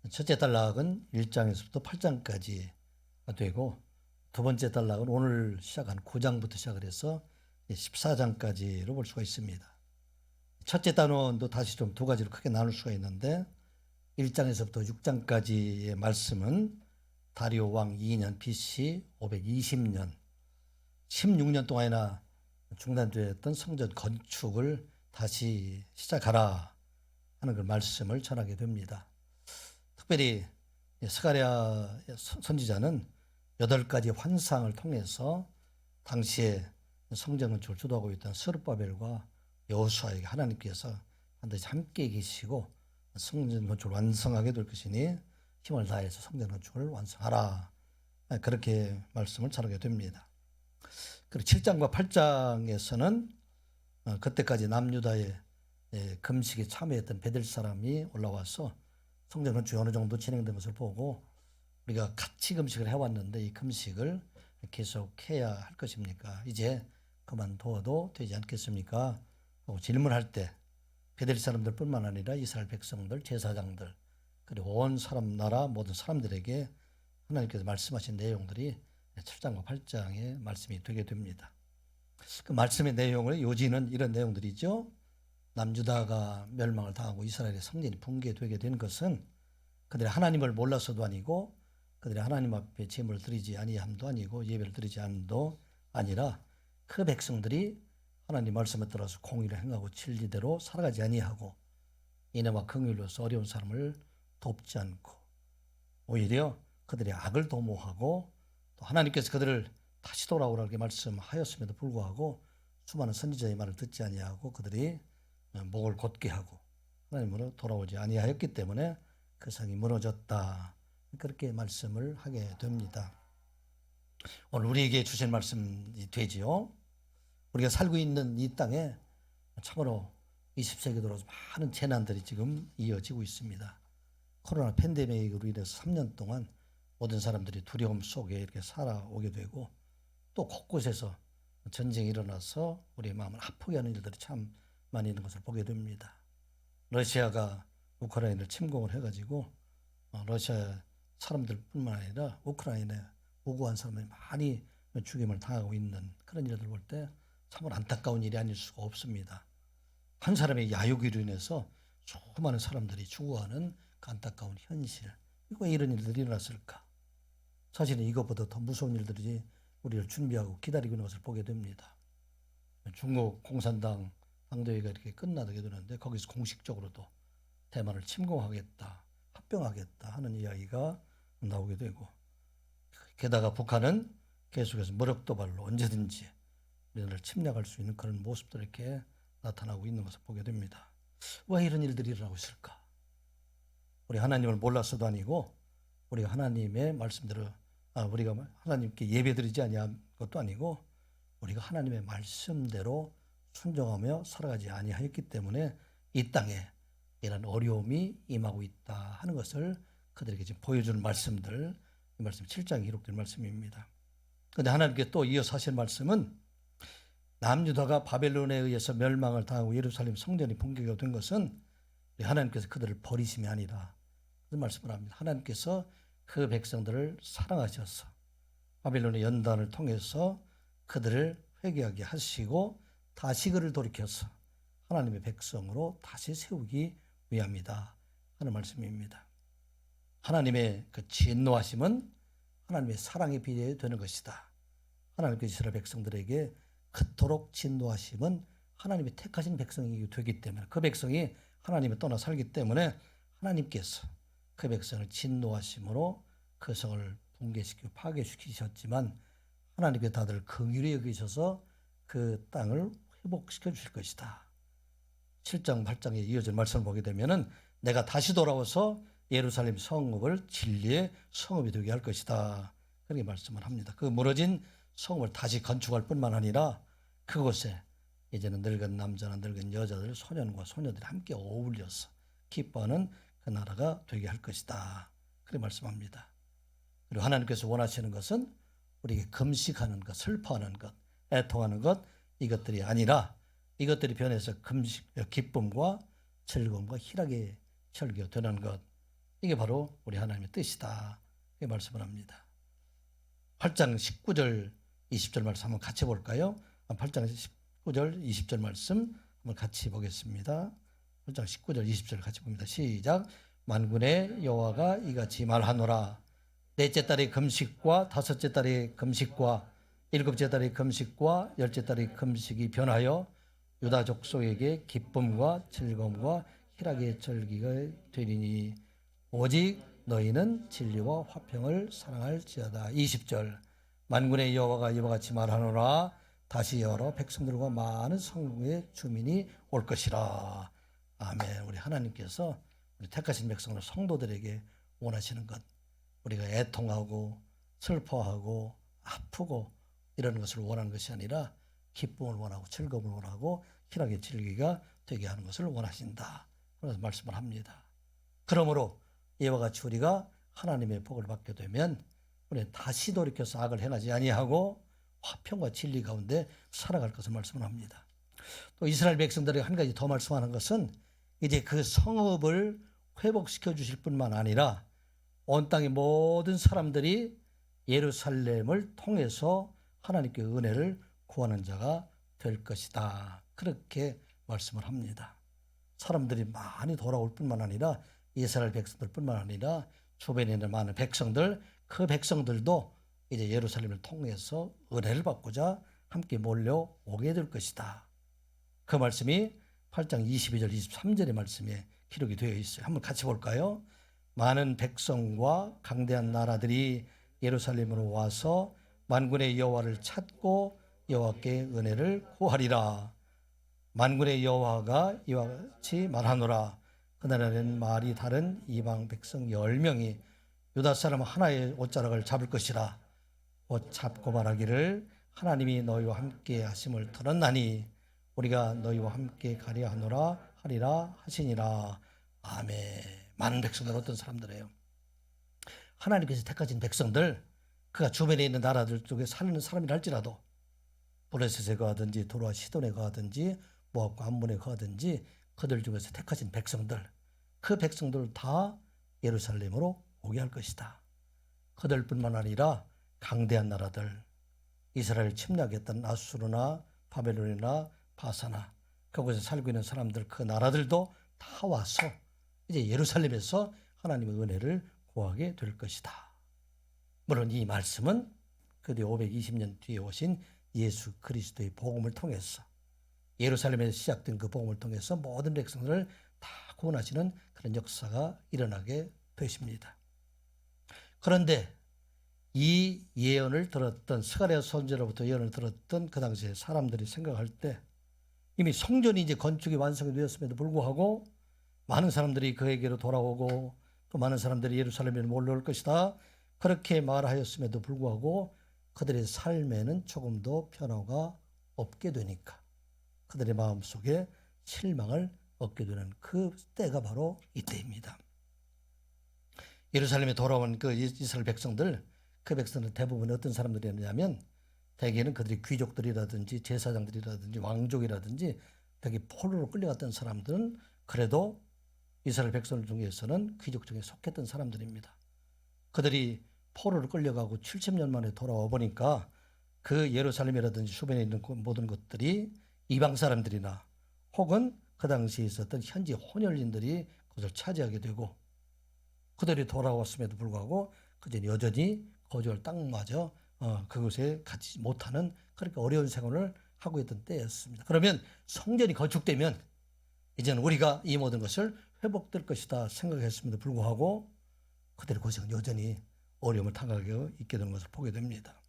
첫째 단락은 1장에서부터 8장까지 되고, 두 번째 단락은 오늘 시작한 9장부터 시작을 해서 14장까지로 볼 수가 있습니다. 첫째 단원도 다시 좀 두 가지로 크게 나눌 수가 있는데, 1장에서부터 6장까지의 말씀은 다리오 왕 2년 BC 520년 16년 동안이나 중단되었던 성전 건축을 다시 시작하라 하는 그 말씀을 전하게 됩니다. 특별히 스가랴 선지자는 8가지 환상을 통해서 당시에 성전 건축을 주도하고 있던 스룹바벨과 여호수아에게 하나님께서 반드시 함께 계시고 성전 건축을 완성하게 될 것이니 힘을 다해서 성전 건축을 완성하라, 그렇게 말씀을 전하게 됩니다. 그리고 7장과 8장에서는 그때까지 남유다의 금식에 참여했던 베델 사람이 올라와서 성전 건축이 어느 정도 진행된 것을 보고, 우리가 같이 금식을 해왔는데 이 금식을 계속해야 할 것입니까? 이제 그만둬도 되지 않겠습니까? 하고 질문할 때 베델 사람들뿐만 아니라 이스라엘 백성들, 제사장들, 그리고 온 사람 나라 모든 사람들에게 하나님께서 말씀하신 내용들이 7장과 8장의 말씀이 되게 됩니다. 그 말씀의 내용을 요지는 이런 내용들이죠. 남유다가 멸망을 당하고 이스라엘의 성전이 붕괴되게 된 것은 그들이 하나님을 몰라서도 아니고, 그들이 하나님 앞에 제물을 드리지 아니함도 아니고, 예배를 드리지 않음도 아니라, 그 백성들이 하나님 말씀에 따라서 공의를 행하고 진리대로 살아가지 아니하고 인애와 긍휼로서 어려운 사람을 돕지 않고, 오히려 그들의 악을 도모하고, 또 하나님께서 그들을 다시 돌아오라고 말씀하였음에도 불구하고 수많은 선지자의 말을 듣지 아니하고 그들이 목을 곧게 하고 하나님으로 돌아오지 아니하였기 때문에 그 성이 무너졌다, 그렇게 말씀을 하게 됩니다. 오늘 우리에게 주신 말씀이 되지요. 우리가 살고 있는 이 땅에 참으로 20세기 들어서 많은 재난들이 지금 이어지고 있습니다. 코로나 팬데믹으로 인해서 3년 동안 모든 사람들이 두려움 속에 이렇게 살아오게 되고, 또 곳곳에서 전쟁이 일어나서 우리의 마음을 아프게 하는 일들이 참 많이 있는 것을 보게 됩니다. 러시아가 우크라이나를 침공을 해가지고 러시아 사람들뿐만 아니라 우크라이나에 무고한 사람들이 많이 죽임을 당하고 있는 그런 일들 볼 때 참으로 안타까운 일이 아닐 수가 없습니다. 한 사람의 야욕으로 인해서 수많은 사람들이 죽어가는 그 안타까운 현실, 왜 이런 일들이 일어났을까? 사실은 이것보다 더 무서운 일들이 우리를 준비하고 기다리고 있는 것을 보게 됩니다. 중국 공산당 당대회가 이렇게 끝나게 되는데 거기서 공식적으로도 대만을 침공하겠다, 합병하겠다 하는 이야기가 나오게 되고, 게다가 북한은 계속해서 무력도발로 언제든지 우리나라를 침략할 수 있는 그런 모습들이 이렇게 나타나고 있는 것을 보게 됩니다. 왜 이런 일들이 일어나고 있을까? 우리 하나님을 몰라서도 아니고, 우리가 하나님의 말씀대로 우리가 하나님께 예배드리지 아니한 것도 아니고, 우리가 하나님의 말씀대로 순종하며 살아가지 아니하였기 때문에 이 땅에 이런 어려움이 임하고 있다 하는 것을 그들에게 지금 보여주는 말씀들, 이 말씀 7장에 기록된 말씀입니다. 그런데 하나님께 또 이어서 하신 말씀은, 남유다가 바벨론에 의해서 멸망을 당하고 예루살렘 성전이 붕괴가 된 것은 하나님께서 그들을 버리심이 아니라, 그런 말씀을 합니다. 하나님께서 그 백성들을 사랑하셔서 바벨론의 연단을 통해서 그들을 회개하게 하시고 다시 그를 돌이켜서 하나님의 백성으로 다시 세우기 위함이다 하는 말씀입니다. 하나님의 그 진노하심은 하나님의 사랑에 비례되는 것이다. 하나님께서 이스라엘 백성들에게 그토록 진노하심은 하나님이 택하신 백성이 되기 때문에, 그 백성이 하나님을 떠나 살기 때문에 하나님께서 그 백성을 진노하심으로 그 성을 붕괴시키고 파괴시키셨지만, 하나님께서 다들 긍휼히 여기셔서 그 땅을 회복시켜 주실 것이다. 7장 8장에 이어진 말씀을 보게 되면은, 내가 다시 돌아와서 예루살렘 성읍을 진리의 성읍이 되게 할 것이다, 그렇게 말씀을 합니다. 그 무너진 성읍을 다시 건축할 뿐만 아니라 그곳에 이제는 늙은 남자나 늙은 여자들, 소년과 소녀들이 함께 어울려서 기뻐하는 그 나라가 되게 할 것이다, 그렇게 말씀합니다. 그리고 하나님께서 원하시는 것은 우리에게 금식하는 것, 슬퍼하는 것, 애통하는 것, 이것들이 아니라 이것들이 변해서 기쁨과 즐거움과 희락의 설교되는 것, 이게 바로 우리 하나님의 뜻이다. 이렇게 말씀을 합니다. 8장 19절 20절 말씀 한번 같이 볼까요? 8장 19절 20절 말씀 한번 같이 보겠습니다. 8장 19절 20절 같이 봅니다. 시작. 만군의 여호와가 이같이 말하노라. 넷째 달의 금식과 다섯째 달의 금식과 일곱째 달의 금식과 열째 달의 금식이 변하여 유다 족속에게 기쁨과 즐거움과 희락의 절기가 되리니 오직 너희는 진리와 화평을 사랑할지어다. 20절. 만군의 여호와가 이와 같이 말하노라. 다시 여러 백성들과 많은 성국의 주민이 올 것이라. 아멘. 우리 하나님께서 우리 택하신 백성들 성도들에게 원하시는 것, 우리가 애통하고 슬퍼하고 아프고 이런 것을 원하는 것이 아니라 기쁨을 원하고 즐거움을 원하고 희락의 즐기가 되게 하는 것을 원하신다. 그래서 말씀을 합니다. 그러므로 이와 같이 우리가 하나님의 복을 받게 되면 우리는 다시 돌이켜서 악을 행하지 아니하고 화평과 진리 가운데 살아갈 것을 말씀을 합니다. 또 이스라엘 백성들에게 한 가지 더 말씀하는 것은 이제 그 성읍을 회복시켜 주실 뿐만 아니라 온 땅의 모든 사람들이 예루살렘을 통해서 하나님께 은혜를 구하는 자가 될 것이다. 그렇게 말씀을 합니다. 사람들이 많이 돌아올 뿐만 아니라 이스라엘 백성들 뿐만 아니라 주변에 있는 많은 백성들, 그 백성들도 이제 예루살렘을 통해서 은혜를 받고자 함께 몰려오게 될 것이다. 그 말씀이 8장 22절 23절의 말씀에 기록이 되어 있어요. 한번 같이 볼까요? 많은 백성과 강대한 나라들이 예루살렘으로 와서 만군의 여호와를 찾고 여호와께 은혜를 구하리라. 만군의 여호와가 이와 같이 말하노라. 그날에는 말이 다른 이방 백성 10명이 유다 사람 하나의 옷자락을 잡을 것이라. 옷 잡고 말하기를 하나님이 너희와 함께 하심을 들었나니 우리가 너희와 함께 가려 하노라 하리라 하시니라. 아멘. 많은 백성들 어떤 사람들이에요? 하나님께서 택하신 백성들, 그가 주변에 있는 나라들 쪽에 사는 사람이라 할지라도 블레셋에 가든지 도로와 시돈에 가든지 모압과 암몬에 가든지 그들 중에서 택하신 백성들, 그 백성들 다 예루살렘으로 오게 할 것이다. 그들뿐만 아니라 강대한 나라들, 이스라엘 침략했던 아수르나 바벨론이나 바사나 그곳에 살고 있는 사람들, 그 나라들도 다 와서 이제 예루살렘에서 하나님의 은혜를 구하게 될 것이다. 물론 이 말씀은 그 뒤 520년 뒤에 오신 예수 그리스도의 복음을 통해서 예루살렘에서 시작된 그 복음을 통해서 모든 백성들을 다 구원하시는 그런 역사가 일어나게 되십니다. 그런데 이 예언을 들었던 스가랴 선지자로부터 예언을 들었던 그 당시에 사람들이 생각할 때 이미 성전이 이제 건축이 완성이 되었음에도 불구하고 많은 사람들이 그에게로 돌아오고 또 많은 사람들이 예루살렘에 몰려올 것이다. 그렇게 말하였음에도 불구하고 그들의 삶에는 조금도 변화가 없게 되니까 그들의 마음속에 실망을 얻게 되는 그 때가 바로 이때입니다. 예루살렘에 돌아온 그 이스라엘 백성들, 그 백성들 대부분 어떤 사람들이었냐면 대개는 그들이 귀족들이라든지 제사장들이라든지 왕족이라든지 되게 포로로 끌려갔던 사람들은 그래도 이스라엘 백성들 중에서는 귀족 중에 속했던 사람들입니다. 그들이 포로로 끌려가고 70년 만에 돌아와 보니까 그 예루살렘이라든지 주변에 있는 모든 것들이 이방 사람들이나 혹은 그 당시에 있었던 현지 혼혈인들이 그것을 차지하게 되고 그들이 돌아왔음에도 불구하고 그들이 여전히 거주할 땅마저 그곳에 갖지 못하는 그렇게 어려운 생활을 하고 있던 때였습니다. 그러면 성전이 건축되면 이제는 우리가 이 모든 것을 회복될 것이다 생각했음에도 불구하고 그들의 고생은 여전히 어려움을 당하게 있게 되는 것을 보게 됩니다.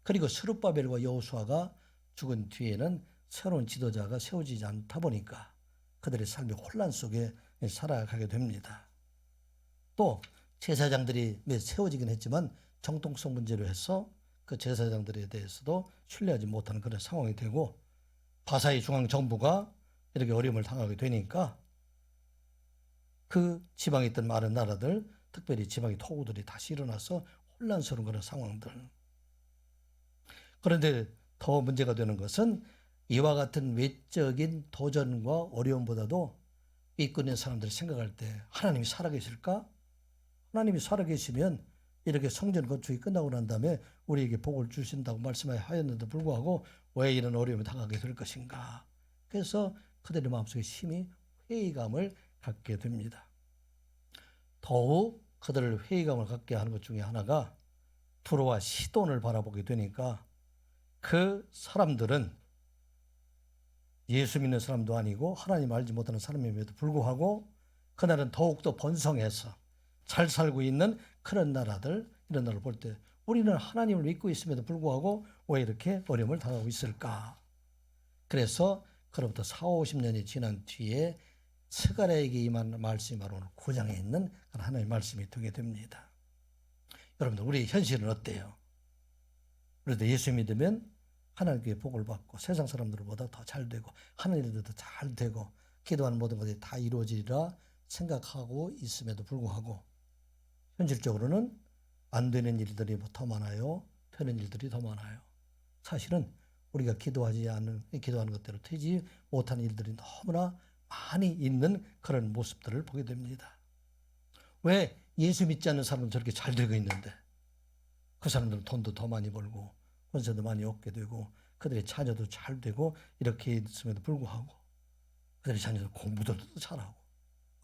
그리고 스룹바벨과 여호수아가 죽은 뒤에는 새로운 지도자가 세워지지 않다 보니까 그들의 삶이 혼란 속에 살아가게 됩니다. 또 제사장들이 세워지긴 했지만 정통성 문제로 해서 그 제사장들에 대해서도 신뢰하지 못하는 그런 상황이 되고 바사의 중앙정부가 이렇게 어려움을 당하게 되니까 그 지방에 있던 많은 나라들, 특별히 지방의 토구들이 다시 일어나서 혼란스러운 그런 상황들. 그런데 더 문제가 되는 것은 이와 같은 외적인 도전과 어려움보다도 믿고 있는 사람들이 생각할 때 하나님이 살아계실까? 하나님이 살아계시면 이렇게 성전 건축이 끝나고 난 다음에 우리에게 복을 주신다고 말씀하였는데 불구하고 왜 이런 어려움을 당하게 될 것인가. 그래서 그들의 마음속에 심히 회의감을 갖게 됩니다. 더욱 그들을 회의감을 갖게 하는 것 중에 하나가 두로와 시돈을 바라보게 되니까 그 사람들은 예수 믿는 사람도 아니고 하나님 알지 못하는 사람임에도 불구하고 그날은 더욱더 번성해서 잘 살고 있는 그런 나라들, 이런 나라를 볼 때 우리는 하나님을 믿고 있음에도 불구하고 왜 이렇게 어려움을 당하고 있을까? 그래서 그로부터 40-50년이 지난 뒤에 스가랴에게 임한 말씀이 바로 오늘 9장에 있는 하나님의 말씀이 되게 됩니다. 여러분들, 우리 현실은 어때요? 그래도 예수 믿으면 하나님께 복을 받고 세상 사람들보다 더 잘 되고 하는 일들도 더 잘 되고 기도하는 모든 것이 다 이루어지리라 생각하고 있음에도 불구하고 현실적으로는 안 되는 일들이 더 많아요. 되는 일들이 더 많아요. 사실은 우리가 기도하는 것대로 되지 못하는 일들이 너무나 많이 있는 그런 모습들을 보게 됩니다. 왜 예수 믿지 않는 사람은 저렇게 잘 되고 있는데 그 사람들은 돈도 더 많이 벌고 권세도 많이 얻게 되고 그들의 자녀도 잘 되고 이렇게 있음에도 불구하고 그들의 자녀도 공부도 잘하고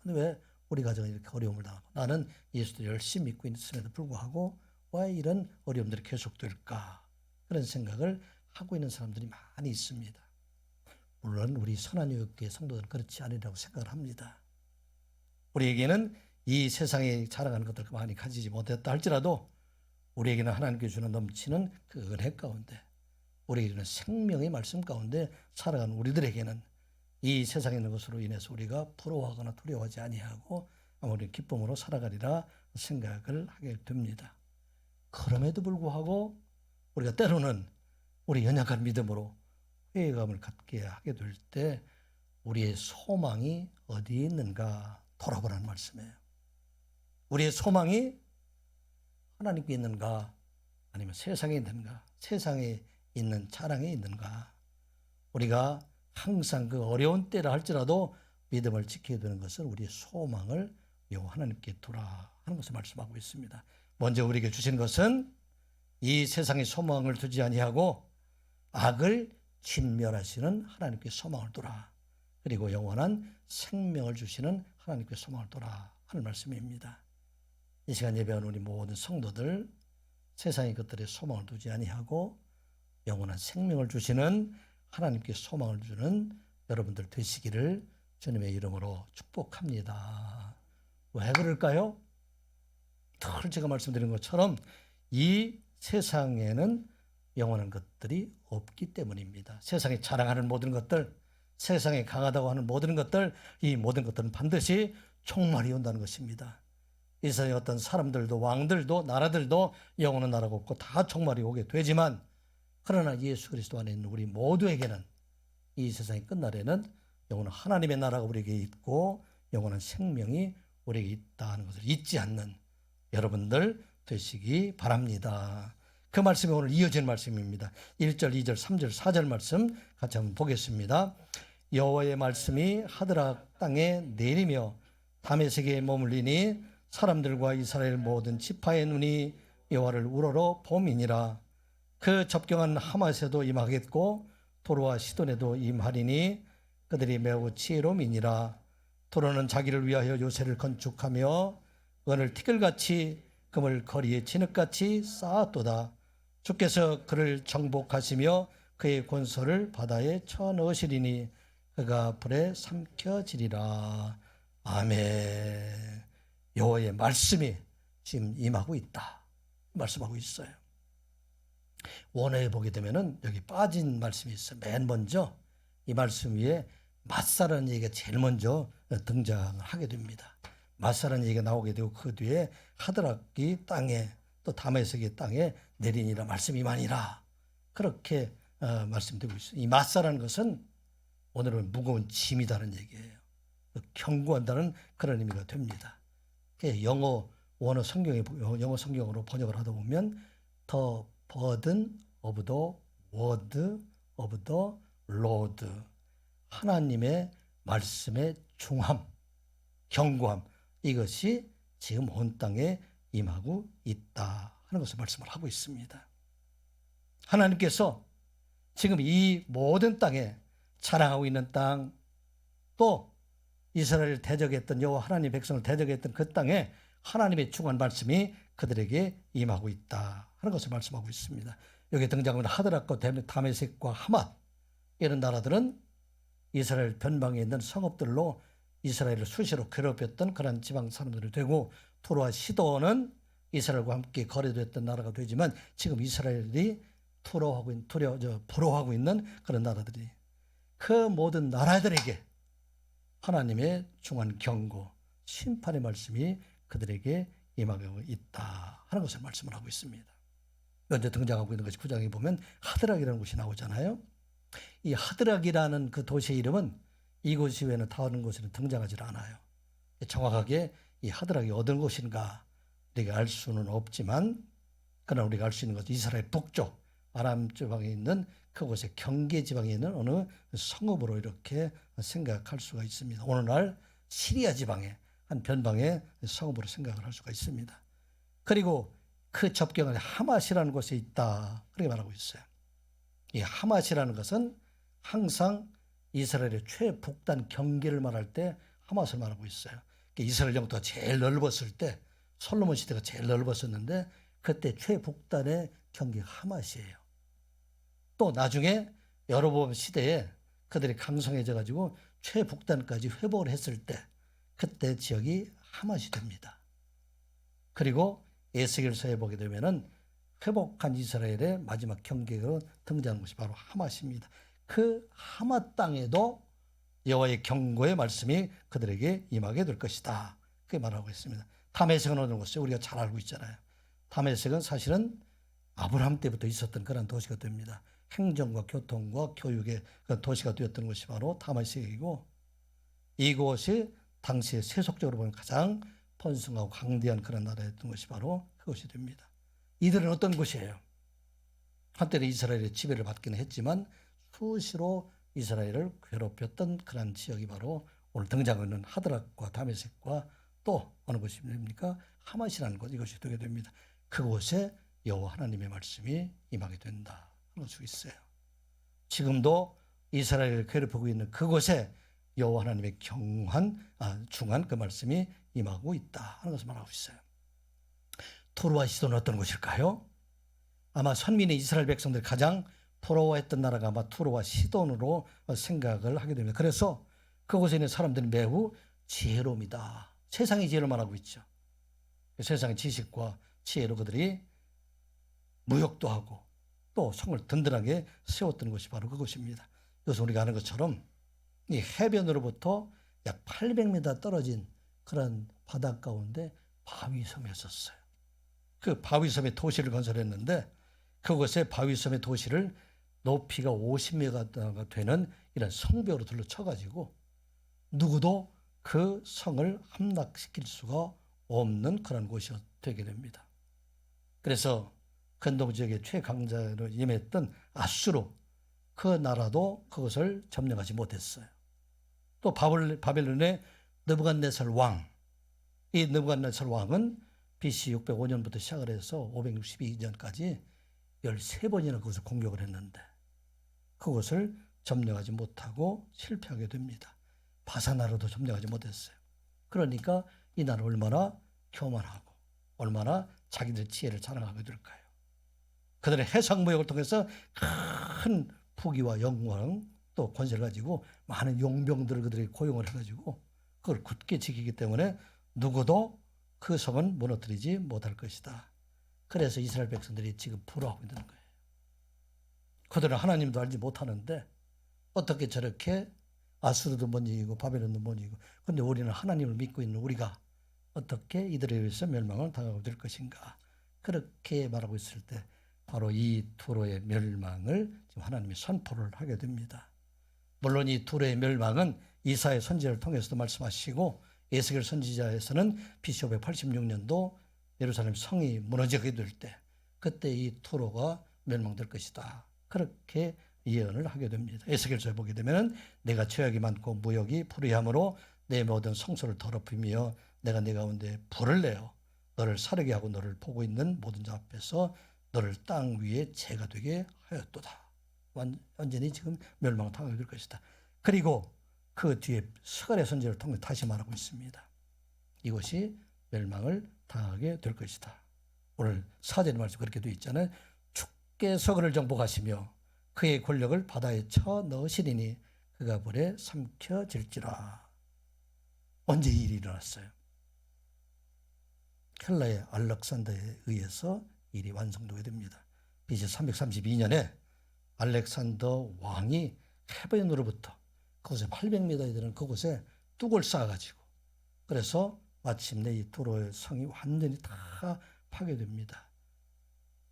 근데 왜 우리 가정은 이렇게 어려움을 당하고 나는 예수를 열심히 믿고 있음에도 불구하고 왜 이런 어려움들이 계속될까 그런 생각을 하고 있는 사람들이 많이 있습니다. 물론 우리 선한유교회 성도들은 그렇지 않으리라고 생각을 합니다. 우리에게는 이 세상에 자랑하는 것들 많이 가지지 못했다 할지라도 우리에게는 하나님께 주는 넘치는 그 은혜 가운데 우리에게는 생명의 말씀 가운데 살아가는 우리들에게는 이 세상에 있는 것으로 인해서 우리가 부러워하거나 두려워하지 아니하고 아무리 기쁨으로 살아가리라 생각을 하게 됩니다. 그럼에도 불구하고 우리가 때로는 우리 연약한 믿음으로 회의감을 갖게 하게 될 때 우리의 소망이 어디에 있는가 돌아보라는 말씀이에요. 우리의 소망이 하나님께 있는가 아니면 세상에 있는가 세상에 있는 자랑에 있는가 우리가 항상 그 어려운 때라 할지라도 믿음을 지켜야 되는 것은 우리의 소망을 여호와 하나님께 두라 하는 것을 말씀하고 있습니다. 먼저 우리에게 주신 것은 이 세상의 소망을 두지 아니하고 악을 진멸하시는 하나님께 소망을 두라. 그리고 영원한 생명을 주시는 하나님께 소망을 두라 하는 말씀입니다. 이 시간 예배하는 우리 모든 성도들 세상의 것들에 소망을 두지 아니하고 영원한 생명을 주시는 하나님께 소망을 주는 여러분들 되시기를 주님의 이름으로 축복합니다. 왜 그럴까요? 늘 제가 말씀드린 것처럼 이 세상에는 영원한 것들이 없기 때문입니다. 세상에 자랑하는 모든 것들, 세상에 강하다고 하는 모든 것들, 이 모든 것들은 반드시 종말이 온다는 것입니다. 이 세상에 어떤 사람들도 왕들도 나라들도 영원한 나라가 없고 다 종말이 오게 되지만 그러나 예수 그리스도 안에 있는 우리 모두에게는 이 세상이 끝날에는 영원한 하나님의 나라가 우리에게 있고 영원한 생명이 우리에게 있다는 것을 잊지 않는 여러분들 되시기 바랍니다. 그 말씀이 오늘 이어진 말씀입니다. 1절, 2절, 3절, 4절 말씀 같이 한번 보겠습니다. 여호와의 말씀이 하드락 땅에 내리며 다메섹에 머물리니 사람들과 이스라엘 모든 지파의 눈이 여호와를 우러러 봄이니라. 그 접경한 하맛에도 임하겠고 도로와 시돈에도 임하리니 그들이 매우 지혜로움이니라. 도로는 자기를 위하여 요새를 건축하며 은을 티끌같이 금을 거리에 진흙같이 쌓았도다. 주께서 그를 정복하시며 그의 권소를 바다에 쳐넣으시리니 그가 불에 삼켜지리라. 아멘. 여호와의 말씀이 지금 임하고 있다 말씀하고 있어요. 원어에 보게 되면은 여기 빠진 말씀이 있어요. 맨 먼저 이 말씀 위에 맞사라는 얘기가 제일 먼저 등장하게 됩니다. 맞사라는 얘기가 나오게 되고 그 뒤에 하드락이 땅에 또 다메섹의 땅에 내리니라 말씀이 많이라 그렇게 말씀드리고 있어요. 이 맞사라는 것은 오늘은 무거운 짐이다는 얘기예요. 경고한다는 그런 의미가 됩니다. 영어 성경으로 번역을 하다 보면 the burden of the word of the Lord 하나님의 말씀의 중함, 경고함 이것이 지금 온 땅에 임하고 있다 하는 것을 말씀을 하고 있습니다. 하나님께서 지금 이 모든 땅에 자랑하고 있는 땅, 또 이스라엘을 대적했던 여호와 하나님 백성을 대적했던 그 땅에 하나님의 중한 말씀이 그들에게 임하고 있다 하는 것을 말씀하고 있습니다. 여기 등장하는 하드락과 다메섹과 하맛, 이런 나라들은 이스라엘 변방에 있는 성읍들로 이스라엘을 수시로 괴롭혔던 그런 지방 사람들이 되고, 투로와 시돈은 이스라엘과 함께 거래됐던 나라가 되지만 지금 이스라엘이 부러워하고 있는 그런 나라들이, 그 모든 나라들에게 하나님의 중한 경고, 심판의 말씀이 그들에게 임하고 있다 하는 것을 말씀을 하고 있습니다. 먼저 등장하고 있는 것이 9장에 보면 하드락이라는 곳이 나오잖아요. 이 하드락이라는 그 도시의 이름은 이곳 이외에는 다른 곳에는 등장하지 않아요. 정확하게 이 하드락이 어떤 곳인가 우리가 알 수는 없지만, 그러나 우리가 알 수 있는 것은 이스라엘 북쪽 아람 지방에 있는 그곳의 경계 지방에 있는 어느 성읍으로 이렇게 생각할 수가 있습니다. 오늘날 시리아 지방의 한 변방의 성읍으로 생각을 할 수가 있습니다. 그리고 그 접경에 하맛이라는 곳에 있다 그렇게 말하고 있어요. 이 하맛이라는 것은 항상 이스라엘의 최북단 경계를 말할 때 하맛을 말하고 있어요. 이스라엘 영토가 제일 넓었을 때, 솔로몬 시대가 제일 넓었었는데 그때 최북단의 경계가 하맛이에요. 또 나중에 여로보암 시대에 그들이 강성해져 가지고 최북단까지 회복을 했을 때 그때 지역이 하맛이 됩니다. 그리고 에스겔서에 보게 되면은 회복한 이스라엘의 마지막 경계로 등장하는 것이 바로 하맛입니다. 그 하맛 땅에도 여호와의 경고의 말씀이 그들에게 임하게 될 것이다, 그렇게 말하고 있습니다. 다메섹은 어느 곳이에요? 우리가 잘 알고 있잖아요. 다메섹은 사실은 아브라함 때부터 있었던 그런 도시가 됩니다. 행정과 교통과 교육의 그런 도시가 되었던 것이 바로 다메섹이고, 이곳이 당시에 세속적으로 보면 가장 번성하고 강대한 그런 나라였던 것이 바로 그것이 됩니다. 이들은 어떤 곳이에요? 한때는 이스라엘의 지배를 받기는 했지만 수시로 이스라엘을 괴롭혔던 그런 지역이 바로 오늘 등장하는 하드락과 다메섹과 또 어느 곳이 됩니까? 하맛이라는 곳, 이것이 되게 됩니다. 그곳에 여호와 하나님의 말씀이 임하게 된다 하는 것이 있어요. 지금도 이스라엘을 괴롭히고 있는 그곳에 여호와 하나님의 중한 그 말씀이 임하고 있다 하는 것을 말하고 있어요. 투로와 시돈은 어떤 곳일까요? 아마 선민의 이스라엘 백성들이 가장 부러워했던 나라가 아마 투로와 시돈으로 생각을 하게 됩니다. 그래서 그곳에 있는 사람들은 매우 지혜로움이다, 세상의 지혜를 말하고 있죠. 세상의 지식과 지혜로 그들이 무역도 하고 또 성을 든든하게 세웠던 것이 바로 그것입니다. 요새 우리가 아는 것처럼 이 해변으로부터 약 800m 떨어진 그런 바다 가운데 바위섬이었어요. 그 바위섬에 도시를 건설했는데 그곳에 바위섬의 도시를 높이가 50m가 되는 이런 성벽으로 둘러쳐가지고 누구도 그 성을 함락시킬 수가 없는 그런 곳이 되게 됩니다. 그래서 근동 지역의 최강자로 임했던 아수르, 그 나라도 그것을 점령하지 못했어요. 또 바벨론의 느부갓네살 왕, 이 느부갓네살 왕은 BC 605년부터 시작을 해서 562년까지 13번이나 그것을 공격을 했는데 그것을 점령하지 못하고 실패하게 됩니다. 바사나라도 점령하지 못했어요. 그러니까 이 나라는 얼마나 교만하고 얼마나 자기들의 지혜를 자랑하게 될까요? 그들의 해상무역을 통해서 큰 부귀와 영광 또 권세를 가지고 많은 용병들을 그들이 고용을 해가지고 그걸 굳게 지키기 때문에 누구도 그 성은 무너뜨리지 못할 것이다. 그래서 이스라엘 백성들이 지금 부러워하고 있는 거예요. 그들은 하나님도 알지 못하는데 어떻게 저렇게 아수르도 못 이기고 바벨론도 못 이기고, 그런데 우리는 하나님을 믿고 있는 우리가 어떻게 이들에 의해서 멸망을 당하게 될 것인가, 그렇게 말하고 있을 때 바로 이 투로의 멸망을 지금 하나님이 선포를 하게 됩니다. 물론 이 투로의 멸망은 이사야 선지자를 통해서도 말씀하시고 에스겔 선지자에서는 BC 586년도 예루살렘 성이 무너지게 될 때 그때 이 투로가 멸망될 것이다, 그렇게 예언을 하게 됩니다. 에스겔서에 보게 되면 내가 죄악이 많고 무역이 불의함으로 내 모든 성소를 더럽히며 내가 네 가운데 불을 내어 너를 사르게 하고 너를 보고 있는 모든 자 앞에서 너를 땅 위에 재가 되게 하였도다. 완전히 지금 멸망당하게 될 것이다. 그리고 그 뒤에 스가랴 선지자를 통해 다시 말하고 있습니다. 이것이 멸망을 당하게 될 것이다. 오늘 사절의 말씀 그렇게 되어 있잖아요. 주께서 그를 정복하시며 그의 권력을 바다에 쳐 넣으시리니 그가 불에 삼켜질지라. 언제 이 일이 일어났어요? 헬라의 알렉산더에 의해서 일이 완성되게 됩니다. BC 332년에 알렉산더 왕이 해변으로부터 그곳에 800m에 되는 그곳에 뚝을 쌓아가지고 그래서 마침내 이 두로의 성이 완전히 다 파괴됩니다.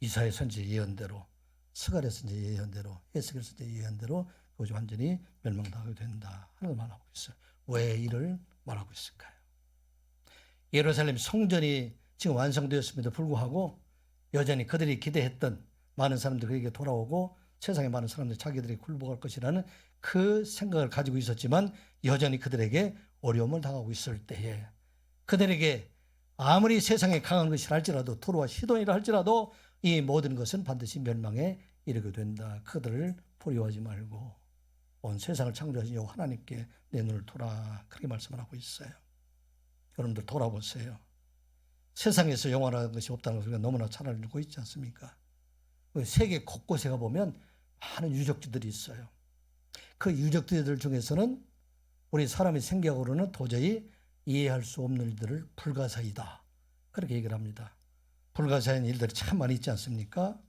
이사야 선지 예언대로, 스가랴 선지 예언대로, 에스겔 선지 예언대로 그것이 완전히 멸망당하게 된다 하는 걸 말하고 있어요. 왜 이를 말하고 있을까요? 예루살렘 성전이 지금 완성되었음에도 불구하고 여전히 그들이 기대했던 많은 사람들이 그에게 돌아오고 세상의 많은 사람들이 자기들이 굴복할 것이라는 그 생각을 가지고 있었지만 여전히 그들에게 어려움을 당하고 있을 때에 그들에게 아무리 세상에 강한 것이라 할지라도 두로와 시돈이라 할지라도 이 모든 것은 반드시 멸망에 이르게 된다. 그들을 포리하지 말고 온 세상을 창조하신 여호와 하나님께 내 눈을 돌아 그렇게 말씀을 하고 있어요. 여러분들 돌아보세요. 세상에서 영원한 것이 없다는 것을 너무나 잘 알고 있지 않습니까? 세계 곳곳에 가보면 많은 유적지들이 있어요. 그 유적지들 중에서는 우리 사람의 생각으로는 도저히 이해할 수 없는 일들을 불가사의다. 그렇게 얘기를 합니다. 불가사의한 일들이 참 많이 있지 않습니까?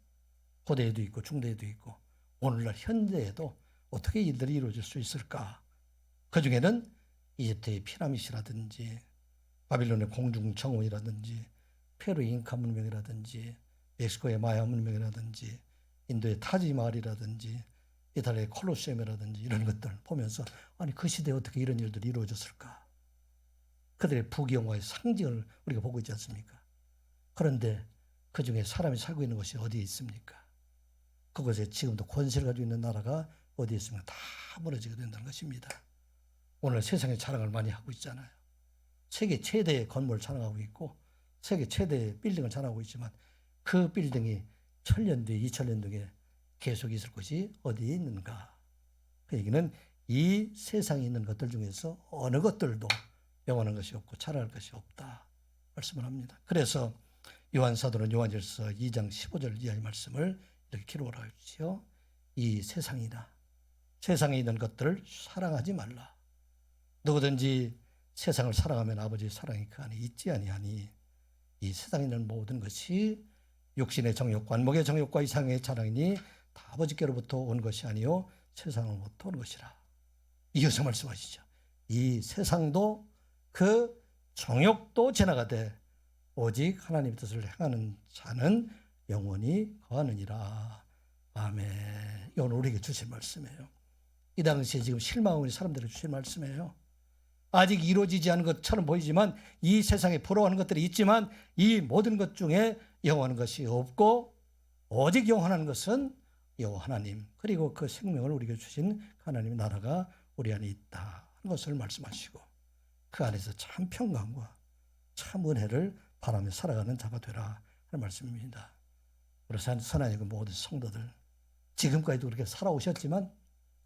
고대에도 있고 중대에도 있고 오늘날 현대에도 어떻게 일들이 이루어질 수 있을까? 그 중에는 이집트의 피라미드라든지 바빌론의 공중정원이라든지 페루의 잉카 문명이라든지 멕시코의 마야 문명이라든지 인도의 타지마할이라든지 이탈리아의 콜로세움이라든지 이런 것들 보면서 아니 그 시대에 어떻게 이런 일들이 이루어졌을까? 그들의 부귀영화의 상징을 우리가 보고 있지 않습니까? 그런데 그중에 사람이 살고 있는 것이 어디에 있습니까? 그곳에 지금도 권세를 가지고 있는 나라가 어디에 있습니까? 다 무너지게 된다는 것입니다. 오늘 세상에 자랑을 많이 하고 있잖아요. 세계 최대의 건물을 자랑하고 있고 세계 최대의 빌딩을 자랑하고 있지만 그 빌딩이 1000년 뒤에 2000년 뒤에 계속 있을 것이 어디에 있는가? 그 얘기는 이 세상에 있는 것들 중에서 어느 것들도 영원한 것이 없고 자랑할 것이 없다 말씀을 합니다. 그래서 요한사도는 요한일서 2장 15절 이하의 말씀을 이렇게 기록을 하십시오. 이 세상이나 세상에 있는 것들을 사랑하지 말라. 누구든지 세상을 사랑하면 아버지의 사랑이 그 안에 있지 아니하니 이 세상에 있는 모든 것이 육신의 정욕과 안목의 정욕과 이상의 자랑이니 다 아버지께로부터 온 것이 아니요 세상으로부터 온 것이라. 이어서 말씀하시죠. 이 세상도 그 정욕도 지나가되 오직 하나님의 뜻을 행하는 자는 영원히 거하느니라. 아멘. 이건 우리에게 주신 말씀이에요. 이 당시에 지금 실망하는 사람들에게 주신 말씀이에요. 아직 이루어지지 않은 것처럼 보이지만 이 세상에 부러워하는 것들이 있지만 이 모든 것 중에 영원한 것이 없고 오직 영원한 것은 여호와 하나님 그리고 그 생명을 우리에게 주신 하나님의 나라가 우리 안에 있다 하는 것을 말씀하시고 그 안에서 참 평강과 참 은혜를 바라며 살아가는 자가 되라 하는 말씀입니다. 그래서 선하의 그 모든 성도들 지금까지도 그렇게 살아오셨지만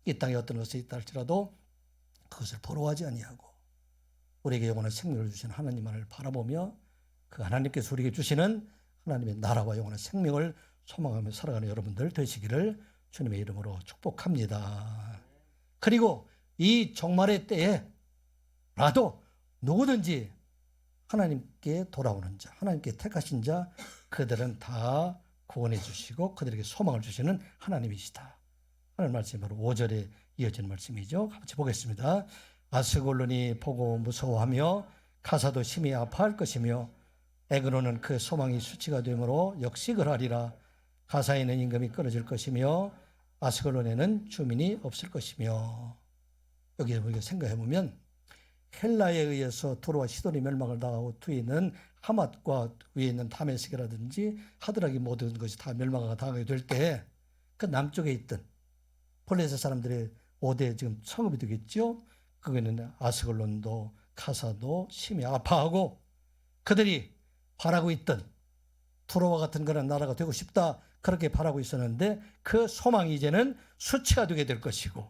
이 땅에 어떤 것이 있다 할지라도 그것을 부러워하지 아니하고 우리에게 영원한 생명을 주신 하나님만을 바라보며 그 하나님께서 우리에게 주시는 하나님의 나라와 영원한 생명을 소망하며 살아가는 여러분들 되시기를 주님의 이름으로 축복합니다. 그리고 이 종말의 때에라도 누구든지 하나님께 돌아오는 자, 하나님께 택하신 자 그들은 다 구원해 주시고 그들에게 소망을 주시는 하나님이시다 하는 말씀이 바로 5절에 이어지는 말씀이죠. 같이 보겠습니다. 아스골론이 보고 무서워하며 가사도 심히 아파할 것이며 에그로는 그 소망이 수치가 되므로 역시 그러하리라. 가사에는 임금이 끊어질 것이며 아스골론에는 주민이 없을 것이며. 여기에 우리가 생각해보면 헬라에 의해서 두로와 시돈이 멸망을 당하고 뒤에 있는 하맛과 위에 있는 다메섹이라든지 하드락이 모든 것이 다 멸망을 당하게 될 때 그 남쪽에 있던 블레셋 사람들의 5대 지금 성읍이 되겠죠. 거기는 아스글론도 가사도 심히 아파하고 그들이 바라고 있던 두로와 같은 그런 나라가 되고 싶다 그렇게 바라고 있었는데 그 소망이 이제는 수치가 되게 될 것이고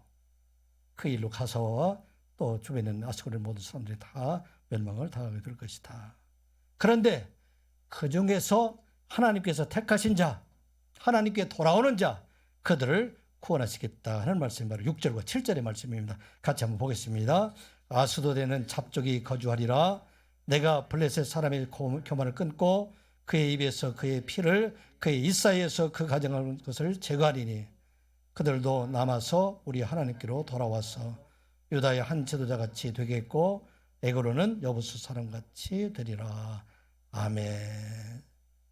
그 일로 가사와 또 주변에 있는 아스골의 모든 사람들이 다 멸망을 당하게 될 것이다. 그런데 그 중에서 하나님께서 택하신 자, 하나님께 돌아오는 자, 그들을 구원하시겠다 하는 말씀이 바로 6절과 7절의 말씀입니다. 같이 한번 보겠습니다. 아스돗에는 잡족이 거주하리라. 내가 블레셋 사람의 교만을 끊고 그의 입에서 그의 피를 그의 이사이에서 그 가정한 것을 제거하리니 그들도 남아서 우리 하나님께로 돌아와서 유다의 한 지도자같이 되겠고 에고로는 여부수 사람같이 되리라. 아멘.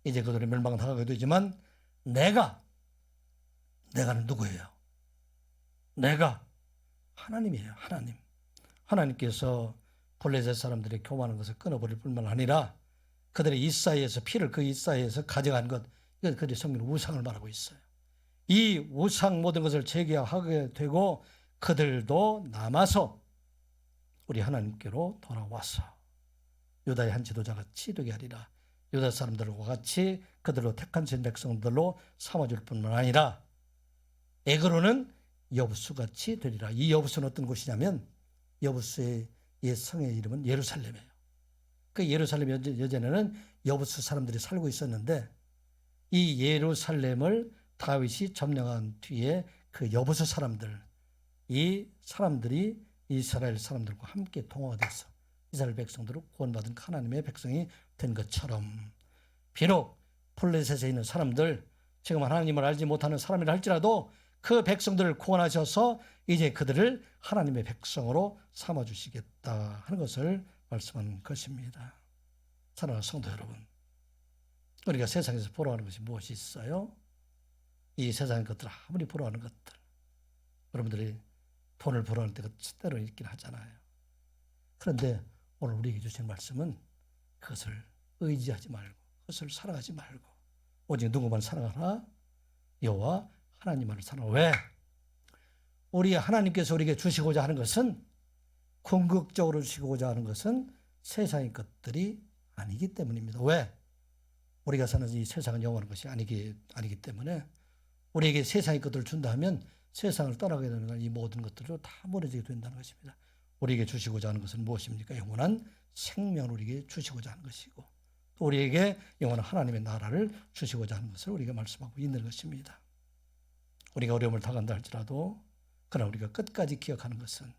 이제 그들이 멸망당하게 되지만 내가는 누구예요? 내가 하나님이에요. 하나님. 하나님께서 블레셋 사람들의 교만한 것을 끊어버릴 뿐만 아니라 그들의 이사이에서 피를 그 이사이에서 가져간 것, 이건 그들의 성경 우상을 말하고 있어요. 이 우상 모든 것을 재개하게 되고 그들도 남아서 우리 하나님께로 돌아와서 유다의 한 지도자같이 되게 하리라. 유다 사람들과 같이 그들로 택한 백성들로 삼아줄 뿐만 아니라 에그로는 여부수같이 되리라. 이 여부수는 어떤 곳이냐면 여부수의 옛 성의 이름은 예루살렘이에요. 그 예루살렘 여전에는 여부수 사람들이 살고 있었는데 이 예루살렘을 다윗이 점령한 뒤에 그 여부수 사람들, 이 사람들이 이스라엘 사람들과 함께 동화가 돼서 이스라엘 백성들로 구원받은 하나님의 백성이 된 것처럼 비록 블레셋에 있는 사람들, 지금 하나님을 알지 못하는 사람이라 할지라도 그 백성들을 구원하셔서 이제 그들을 하나님의 백성으로 삼아주시겠다 하는 것을 말씀하는 것입니다. 사랑하는 성도 여러분, 우리가 세상에서 부러워하는 것이 무엇이 있어요? 이 세상의 것들, 아무리 부러워하는 것들, 여러분들이 돈을 부러워할 때가 때로 있긴 하잖아요. 그런데 오늘 우리에게 주신 말씀은 그것을 의지하지 말고 그것을 사랑하지 말고 오직 누구만 사랑하라? 여호와 하나님만을 사랑하라. 왜? 우리 하나님께서 우리에게 주시고자 하는 것은 궁극적으로 주시고자 하는 것은 세상의 것들이 아니기 때문입니다. 왜? 우리가 사는 이 세상은 영원한 것이 아니기 때문에 우리에게 세상의 것들을 준다 하면 세상을 떠나게 되는 이 모든 것들로 다 무너지게 된다는 것입니다. 우리에게 주시고자 하는 것은 무엇입니까? 영원한 생명을 우리에게 주시고자 하는 것이고 또 우리에게 영원한 하나님의 나라를 주시고자 하는 것을 우리가 말씀하고 있는 것입니다. 우리가 어려움을 당한다 할지라도 그러나 우리가 끝까지 기억하는 것은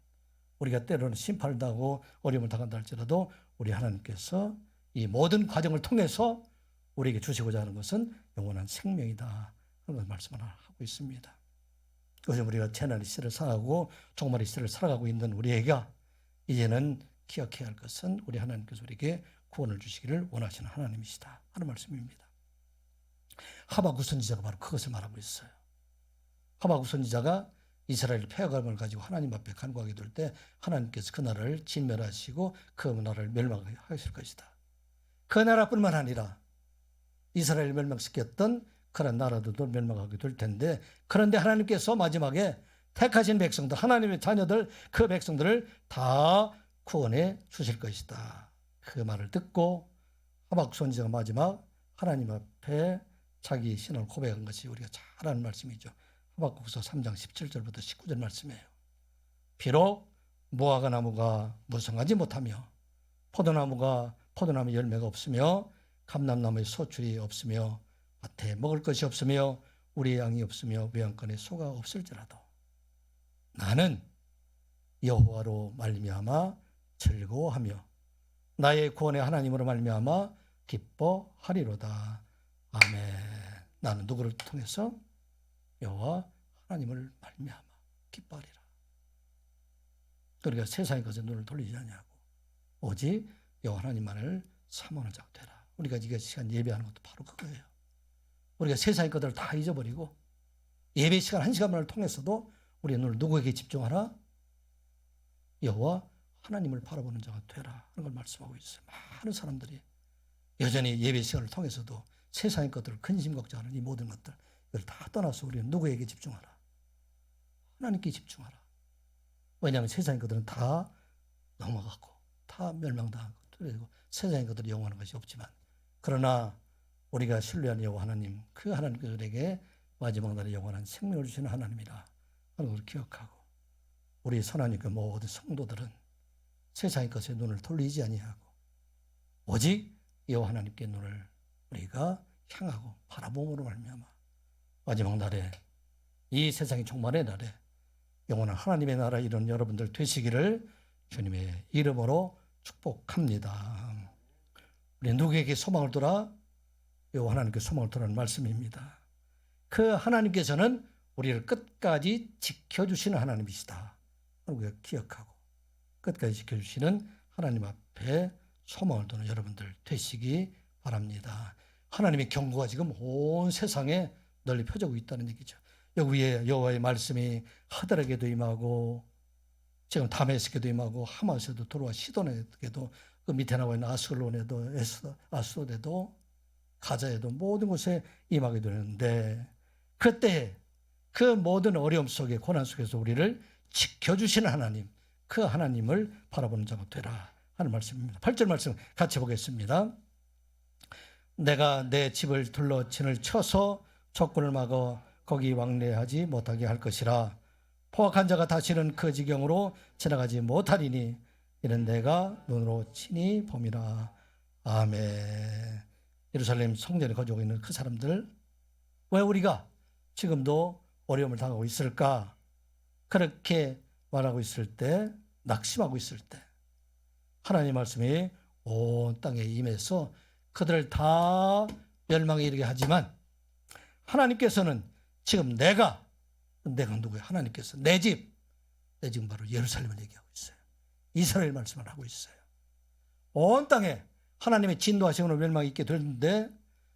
우리가 때로는 심판을 당하고 어려움을 당한다 할지라도 우리 하나님께서 이 모든 과정을 통해서 우리에게 주시고자 하는 것은 영원한 생명이다 하는 것을 말씀을 하고 있습니다. 요즘 우리가 재난의 시대를 살아가고 종말의 시대를 살아가고 있는 우리에게 이제는 기억해야 할 것은 우리 하나님께서 우리에게 구원을 주시기를 원하시는 하나님이시다 하는 말씀입니다. 하박국 선지자가 바로 그것을 말하고 있어요. 하박국 선지자가 이스라엘 폐허감을 가지고 하나님 앞에 간구하게 될 때 하나님께서 그 나라를 진멸하시고 그 나라를 멸망하실 것이다. 그 나라뿐만 아니라 이스라엘을 멸망시켰던 그런 나라들도 멸망하게 될 텐데 그런데 하나님께서 마지막에 택하신 백성들, 하나님의 자녀들, 그 백성들을 다 구원해 주실 것이다. 그 말을 듣고 하박국 선지자가 마지막 하나님 앞에 자기 신앙을 고백한 것이 우리가 잘 아는 말씀이죠. 하박국서 3장 17절부터 19절 말씀이에요. 비록 무화과 나무가 무성하지 못하며 포도나무 열매가 없으며 감람나무의 소출이 없으며 밭에 먹을 것이 없으며 우리의 양이 없으며 외양간에 소가 없을지라도 나는 여호와로 말미암아 즐거워하며 나의 구원의 하나님으로 말미암아 기뻐하리로다. 아멘. 나는 누구를 통해서? 여호와 하나님을 말미암아 기뻐하리라. 그러니까 세상의 것에 눈을 돌리지 않냐고 오직 여호와 하나님만을 사모하는 자가 되라. 우리가 이게 시간 예배하는 것도 바로 그거예요. 우리가 세상의 것들을 다 잊어버리고 예배 시간 1시간만을 통해서도 우리의 눈을 누구에게 집중하라? 여호와 하나님을 바라보는 자가 되라 하는 걸 말씀하고 있어요. 많은 사람들이 여전히 예배 시간을 통해서도 세상의 것들을 근심 걱정하는 이 모든 것들 이걸 다 떠나서 우리는 누구에게 집중하라? 하나님께 집중하라. 왜냐하면 세상의 것들은 다 넘어가고 다 다 멸망당하고 그리고 세상의 것들이 영원한 것이 없지만 그러나 우리가 신뢰하는 여호와 하나님 그 하나님께서에게 마지막 날에 영원한 생명을 주시는 하나님이라 하는 것을 기억하고 우리 선하니 그 모든 성도들은 세상의 것에 눈을 돌리지 아니하고 오직 여호와 하나님께 눈을 우리가 향하고 바라봄으로 말미암아 마지막 날에 이 세상의 종말의 날에 영원한 하나님의 나라에 이르는 여러분들 되시기를 주님의 이름으로 축복합니다. 우리 누구에게 소망을 두라? 여호와 하나님께 소망을 두라는 말씀입니다. 그 하나님께서는 우리를 끝까지 지켜주시는 하나님이시다. 우리가 기억하고 끝까지 지켜주시는 하나님 앞에 소망을 두는 여러분들 되시기 바랍니다. 하나님의 경고가 지금 온 세상에 널리 펴지고 있다는 얘기죠. 여기 위에 여호와의 말씀이 하드락에도 임하고 지금 다메섹에도 임하고 하마스에도 들어와 시돈에도 그 밑에 나와 있는 아스글론에도 아스돗에도 가자에도 모든 곳에 임하게 되는데 그때 그 모든 어려움 속에 고난 속에서 우리를 지켜주시는 하나님 그 하나님을 바라보는 자가 되라 하는 말씀입니다. 8절 말씀 같이 보겠습니다. 내가 내 집을 둘러 진을 쳐서 적군을 막아 거기 왕래하지 못하게 할 것이라. 포악한 자가 다시는 그 지경으로 지나가지 못하리니 이는 내가 눈으로 친히 봄이라. 아멘. 예루살렘 성전에 거주하고 있는 그 사람들 왜 우리가 지금도 어려움을 당하고 있을까? 그렇게 말하고 있을 때 낙심하고 있을 때 하나님의 말씀이 온 땅에 임해서 그들을 다 멸망에 이르게 하지만 하나님께서는 지금 내가 누구야? 하나님께서 내 집, 내 지금 바로 예루살렘을 얘기하고 있어요. 이스라엘 말씀을 하고 있어요. 온 땅에 하나님의 진노하심으로 멸망이 있게 되는데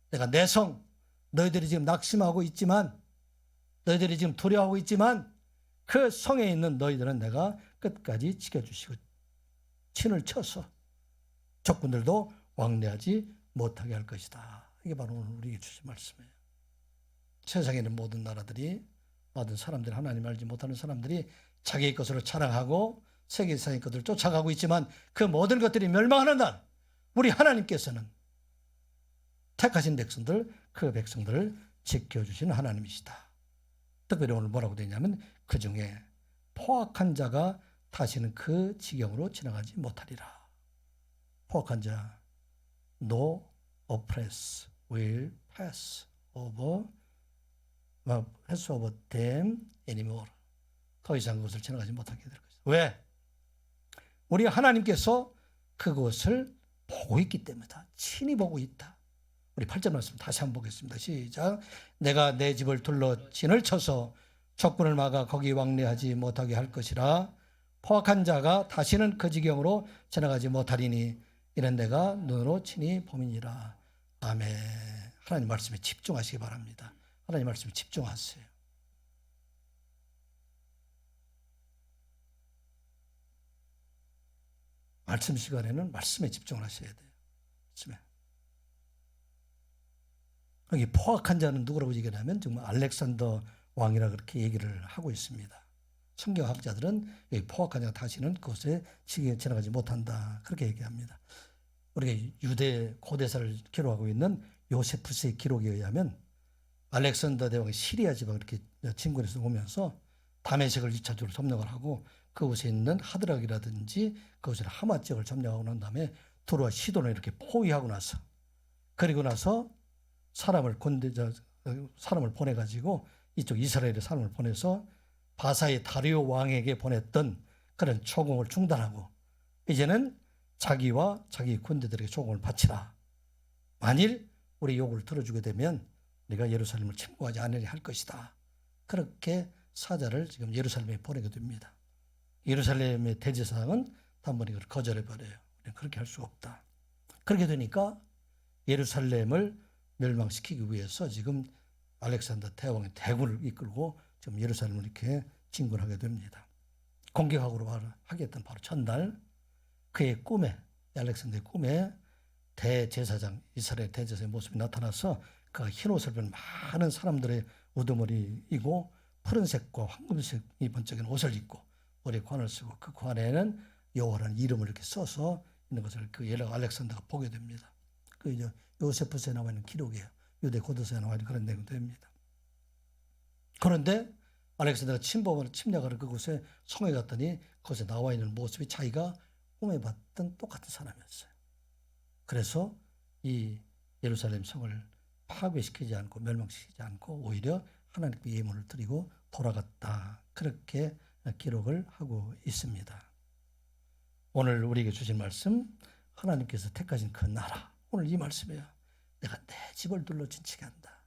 내가 내 성, 너희들이 지금 낙심하고 있지만 너희들이 지금 두려워하고 있지만 그 성에 있는 너희들은 내가 끝까지 지켜주시고 친을 쳐서 적군들도 왕래하지 못하게 할 것이다. 이게 바로 오늘 우리에게 주신 말씀이에요. 세상에 있는 모든 나라들이 모든 사람들 하나님 알지 못하는 사람들이 자기의 것으로 자랑하고 세계상의 것들을 쫓아가고 있지만 그 모든 것들이 멸망하는 날 우리 하나님께서는 택하신 백성들 그 백성들을 지켜주시는 하나님이시다. 특별히 오늘 뭐라고 되냐면 그 중에 포악한 자가 다시는 그 지경으로 지나가지 못하리라. 포악한 자 No oppress will pass over them anymore. 더 이상 그것을 지나가지 못하게 될 것이다. 왜? 우리 하나님께서 그것을 보고 있기 때문이다. 친히 보고 있다. 우리 8절 말씀 다시 한번 보겠습니다. 시작. 내가 내 집을 둘러 진을 쳐서 적군을 막아 거기 왕래하지 못하게 할 것이라. 포악한 자가 다시는 그 지경으로 지나가지 못하리니 이는 내가 눈으로 친히 봄이니라. 아멘. 하나님 말씀에 집중하시기 바랍니다. 하나님 말씀에 집중하세요. 말씀 시간에는 말씀에 집중을 하셔야 돼요. 말씀에. 여기 포악한 자는 누구라고 얘기하냐면 정말 알렉산더 왕이라 그렇게 얘기를 하고 있습니다. 성경학자들은 여기 포악한 자가 다시는 그곳에 지나가지 못한다. 그렇게 얘기합니다. 우리가 유대 고대사를 기록하고 있는 요세푸스의 기록에 의하면 알렉산더 대왕이 시리아 지방 이렇게 진군해서 오면서 다메섹을 2차적으로 점령을 하고 그곳에 있는 하드락이라든지 그곳에 하마 지역을 점령하고 난 다음에 두루와 시돈을 이렇게 포위하고 나서 그리고 나서 사람을 보내가지고 이쪽 이스라엘에 사람을 보내서 바사의 다리오 왕에게 보냈던 그런 초공을 중단하고 이제는 자기와 자기 군대들에게 초공을 바치라. 만일 우리 요구를 들어주게 되면 우리가 예루살렘을 침공하지 않으려 할 것이다. 그렇게 사자를 지금 예루살렘에 보내게 됩니다. 예루살렘의 대제사장은 단번에 그걸 거절해버려요. 그렇게 할 수 없다. 그렇게 되니까 예루살렘을 멸망시키기 위해서 지금 알렉산더 대왕의 대군을 이끌고 지금 예루살렘을 이렇게 진군하게 됩니다. 공격하기로 하겠던 바로 전날 그의 꿈에 알렉산더의 꿈에 대제사장 이스라엘 대제사장의 모습이 나타나서 그가 흰옷을 입은 많은 사람들의 우두머리이고 푸른색과 황금색이 번쩍이는 옷을 입고 머리에 관을 쓰고 그 관에는 여호와라는 이름을 이렇게 써서 있는 것을 그 예언 알렉산더가 보게 됩니다. 그 이제 요세푸스에 나와 있는 기록이에요. 유대 고도서에 나와 있는 그런 내용도 됩니다. 그런데 알렉산더가 침략하는 그곳에 성에 갔더니 그곳에 나와 있는 모습이 자기가 꿈에 봤던 똑같은 사람이었어요. 그래서 이 예루살렘 성을 파괴시키지 않고 멸망시키지 않고 오히려 하나님께 예물을 드리고 돌아갔다. 그렇게 기록을 하고 있습니다. 오늘 우리에게 주신 말씀, 하나님께서 택하신 그 나라. 오늘 이 말씀이에요. 내가 내 집을 둘러 진치게 한다.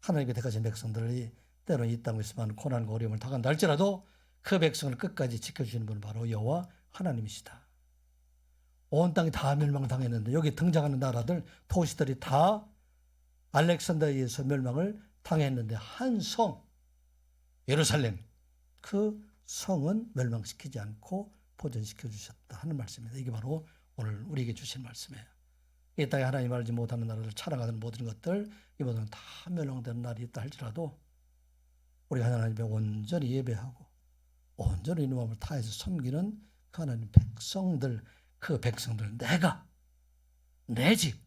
하나님께 택하신 백성들이 때로는 이 땅에서 많은 고난과 어려움을 당한다 할지라도 그 백성을 끝까지 지켜주시는 분은 바로 여호와 하나님이시다. 온 땅이 다 멸망당했는데 여기 등장하는 나라들, 도시들이 다 알렉산더에 의해서 멸망을 당했는데 한 성, 예루살렘, 그 성은 멸망시키지 않고 보존시켜 주셨다 하는 말씀입니다. 이게 바로 오늘 우리에게 주신 말씀이에요. 이 땅에 하나님 알지 못하는 나라를 찬양하는 모든 것들, 이 모든 다 멸망되는 날이 있다 할지라도 우리가 하나님께 온전히 예배하고 온전히 이 마음을 다해서 섬기는 그 하나님 백성들, 그 백성들, 내가 내 집,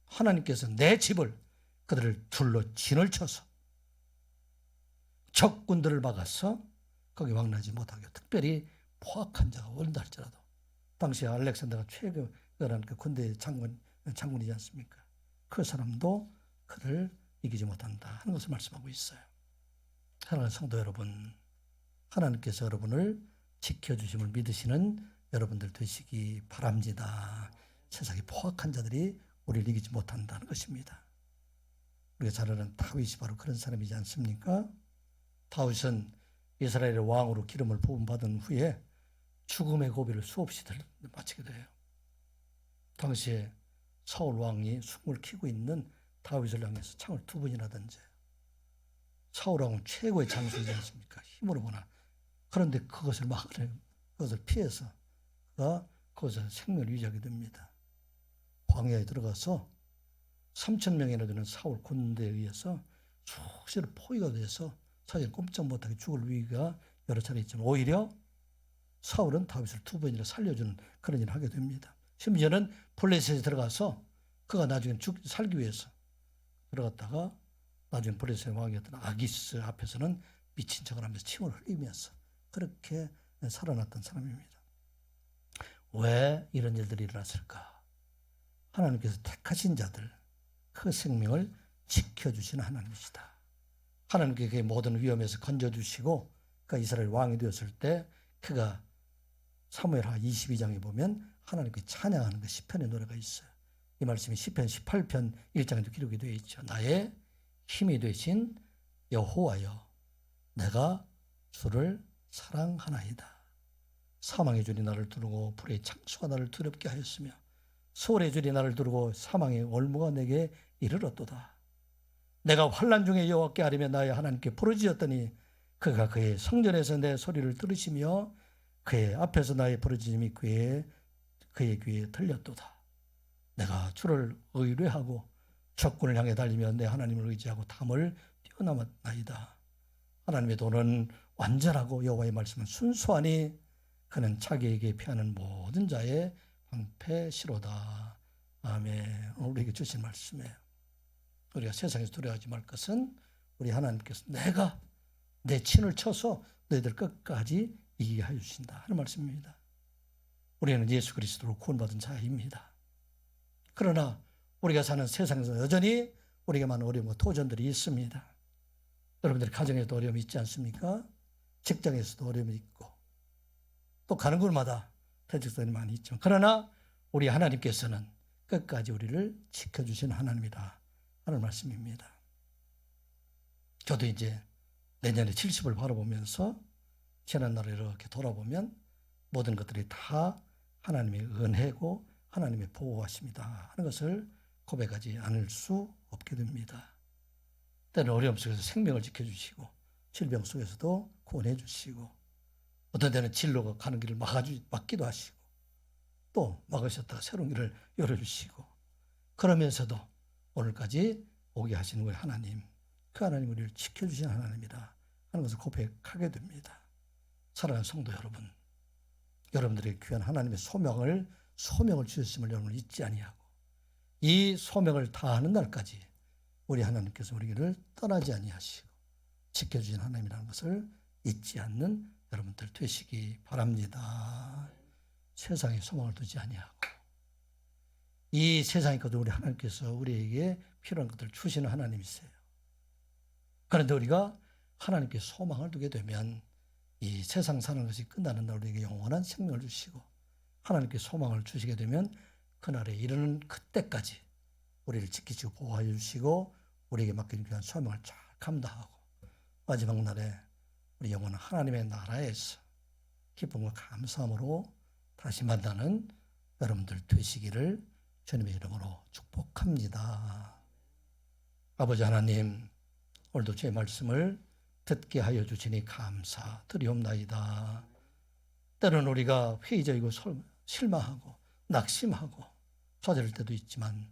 하나님께서 내 집을 그들을 둘러 진을 쳐서 적군들을 막아서 거기 왕래하지 못하게, 특별히 포악한 자가 온다 할지라도, 당시 알렉산더가 최고란 그 군대 장군이지 않습니까? 그 사람도 그를 이기지 못한다 하는 것을 말씀하고 있어요. 사랑하는 성도 여러분, 하나님께서 여러분을 지켜주심을 믿으시는 여러분들 되시기 바랍니다. 세상에 포악한 자들이 우리를 이기지 못한다는 것입니다. 우리가 잘 아는 다윗이 바로 그런 사람이지 않습니까? 다윗은 이스라엘의 왕으로 기름을 부음받은 후에 죽음의 고비를 수없이 마치게 돼요. 당시에 사울 왕이 숨을 키고 있는 다윗을 향해서 창을 2번이나 던져요. 사울 왕은 최고의 장수이지 않습니까? 힘으로 보나. 그런데 그것을 막으려, 그것을 피해서 그가 그것을 생명을 유지하게 됩니다. 광야에 들어가서 3,000명이나 되는 사울 군대에 의해서 수시로 포위가 돼서 사실 꼼짝 못하게 죽을 위기가 여러 차례 있지만 오히려 사울은 다윗을 2번이나 살려주는 그런 일을 하게 됩니다. 심지어는 블레셋에 들어가서 그가 나중에 살기 위해서 들어갔다가 나중에 블레셋의 왕이었던 아기스 앞에서는 미친 척을 하면서 침을 흘리면서 그렇게 살아났던 사람입니다. 왜 이런 일들이 일어났을까? 하나님께서 택하신 자들, 그 생명을 지켜주시는 하나님이시다. 하나님께 그 모든 위험에서 건져주시고 그가 이스라엘 왕이 되었을 때 그가 사무엘하 22장에 보면 하나님께 찬양하는 그 시편의 노래가 있어요. 이 말씀이 시편 18편 1장에도 기록이 되어 있죠. 나의 힘이 되신 여호와여, 내가 주를 사랑하나이다. 사망의 줄이 나를 두르고 불의 창수가 나를 두렵게 하였으며 소울의 줄이 나를 두르고 사망의 올무가 내게 이르렀도다. 내가 환난 중에 여호와께 아뢰며 나의 하나님께 부르짖었더니 그가 그의 성전에서 내 소리를 들으시며 그의 앞에서 나의 부르짖음이 그의 귀에 들렸도다. 내가 주를 의뢰하고 적군을 향해 달리며 내 하나님을 의지하고 담을 뛰어넘었나이다. 하나님의 도는 완전하고 여호와의 말씀은 순수하니 그는 자기에게 피하는 모든 자의 방패시로다. 아멘. 우리에게 주신 말씀이에요. 우리가 세상에서 두려워하지 말 것은 우리 하나님께서 내가 내 친을 쳐서 너희들 끝까지 이기게 하여 주신다 하는 말씀입니다. 우리는 예수 그리스도로 구원받은 자입니다. 그러나 우리가 사는 세상에서 여전히 우리에게 많은 어려움과 도전들이 있습니다. 여러분들의 가정에도 어려움이 있지 않습니까? 직장에서도 어려움이 있고 또 가는 곳마다 대적들이 많이 있죠. 그러나 우리 하나님께서는 끝까지 우리를 지켜주시는 하나님이다 하는 말씀입니다. 저도 이제 내년에 70을 바라보면서 지난 날을 이렇게 돌아보면 모든 것들이 다 하나님의 은혜고 하나님의 보호하심이다 하는 것을 고백하지 않을 수 없게 됩니다. 때는 어려움 속에서 생명을 지켜주시고 질병 속에서도 구원해 주시고 어떤 때는 진로가 가는 길을 막기도 하시고 또 막으셨다가 새로운 길을 열어주시고 그러면서도 오늘까지 오게 하시는 우리 하나님, 그 하나님 우리를 지켜주시는 하나님이다 하는 것을 고백하게 됩니다. 사랑하는 성도 여러분, 여러분들의 귀한 하나님의 소명을 소명을 주셨음을 여러분 잊지 아니하고 이 소명을 다하는 날까지 우리 하나님께서 우리를 떠나지 아니하시고 지켜주신 하나님이라는 것을 잊지 않는 여러분들 되시기 바랍니다. 세상에 소망을 두지 아니하고 이 세상에 있거든 우리 하나님께서 우리에게 필요한 것들을 주시는 하나님이세요. 그런데 우리가 하나님께 소망을 두게 되면 이 세상 사는 것이 끝나는 날 우리에게 영원한 생명을 주시고 하나님께 소망을 주시게 되면 그날에 이르는 그때까지 우리를 지키시고 보호해 주시고 우리에게 맡긴 귀한 소명을 쫙 감당하고 마지막 날에 우리 영원한 하나님의 나라에서 기쁨과 감사함으로 다시 만나는 여러분들 되시기를 주님의 이름으로 축복합니다. 아버지 하나님, 오늘도 제 말씀을 듣게 하여 주시니 감사드리옵나이다. 때로는 우리가 회의적이고 실망하고 낙심하고 좌절할 때도 있지만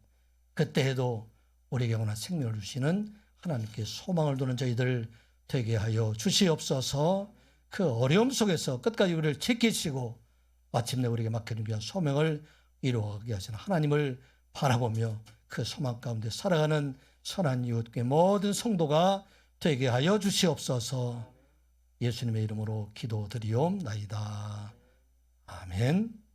그때에도 우리에게 영원한 생명을 주시는 하나님께 소망을 두는 저희들 되게 하여 주시옵소서. 그 어려움 속에서 끝까지 우리를 지키시고 마침내 우리에게 맡기는 귀한 소명을 이루어가게 하시는 하나님을 바라보며 그 소망 가운데 살아가는 선한 이웃의 모든 성도가 되게 하여 주시옵소서. 예수님의 이름으로 기도드리옵나이다. 아멘.